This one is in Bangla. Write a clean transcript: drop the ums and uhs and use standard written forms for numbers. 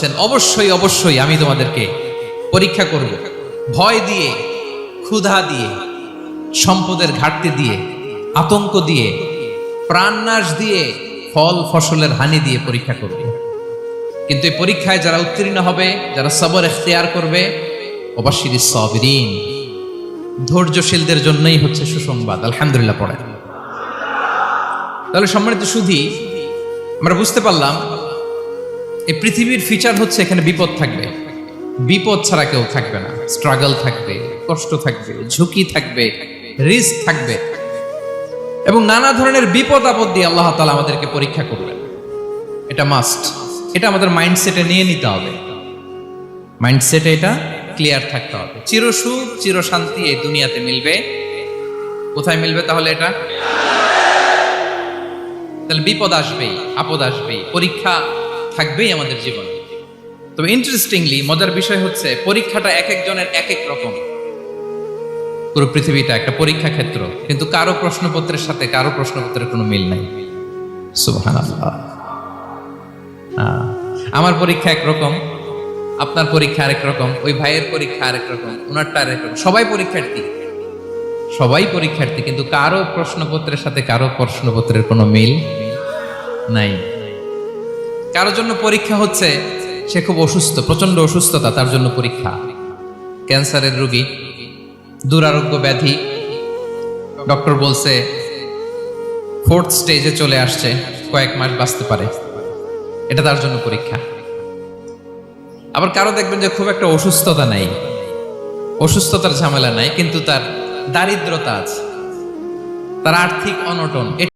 অবশ্যই অবশ্যই আমি তোমাদেরকে পরীক্ষা করব, ভয় দিয়ে, ক্ষুধা দিয়ে, সম্পদের ঘাটতি দিয়ে, আতঙ্ক দিয়ে, প্রাণনাশ দিয়ে, ফল ফসলের হানি দিয়ে পরীক্ষা করব। কিন্তু এই পরীক্ষায় যারা উত্তীর্ণ হবে, যারা সবর ইখতিয়ার করবে, ওয়াবাশশিরিস সাবিরিন, ধৈর্যশীলদের জন্যই হচ্ছে সুসংবাদ। আলহামদুলিল্লাহ পড়ে। তাহলে সম্মানিত সুধী, আমরা বুঝতে পারলাম এই পৃথিবীর ফিচার হচ্ছে এখানে বিপদ থাকবে, বিপদ ছাড়া কেউ থাকবে না। স্ট্রাগল থাকবে, কষ্ট থাকবে, ঝুঁকি থাকবে, রিস্ক থাকবে, এবং নানা ধরনের বিপদ আপদ দিয়ে আল্লাহ তাআলা আমাদেরকে পরীক্ষা করবেন। এটা মাস্ট, এটা আমাদের মাইন্ডসেটে নিয়ে নিতে হবে। মাইন্ডসেটে এটা ক্লিয়ার থাকতে হবে। চিরসুখ চিরশান্তি এই দুনিয়াতে মিলবে, কোথায় মিলবে তাহলে? এটা তাহলে বিপদ আসবেই, আপদ আসবেই, পরীক্ষা থাকবেই আমাদের জীবনে। তবে ইন্টারেস্টিংলি মজার বিষয় হচ্ছে পরীক্ষাটা এক একজনের এক এক রকম। পুরো পৃথিবীটা একটা পরীক্ষা ক্ষেত্র, কিন্তু কারো প্রশ্নপত্রের সাথে কারো প্রশ্নপত্রের কোনো মিল নাই। সুবহানাল্লাহ। আমার পরীক্ষা একরকম, আপনার পরীক্ষা আরেক রকম, ওই ভাইয়ের পরীক্ষা আরেক রকম, ওনারটা আরেক রকম। সবাই পরীক্ষার্থী, সবাই পরীক্ষার্থী, কিন্তু কারো প্রশ্নপত্রের সাথে কারো প্রশ্নপত্রের কোনো মিল নাই। কারোর জন্য পরীক্ষা হচ্ছে সে খুব অসুস্থ, প্রচন্ড অসুস্থতা, তার জন্য পরীক্ষা। ক্যান্সারের রোগী, দুরারোগ্য ব্যাধি, ডক্টর বলছে 4th স্টেজে চলে আসছে, কয়েক মাস বাঁচতে পারে, এটা তার জন্য পরীক্ষা। আবার কারো দেখবেন যে খুব একটা অসুস্থতা নাই, অসুস্থতার ঝামেলা নাই, কিন্তু তার দারিদ্রতা আছে, তার আর্থিক অনটন।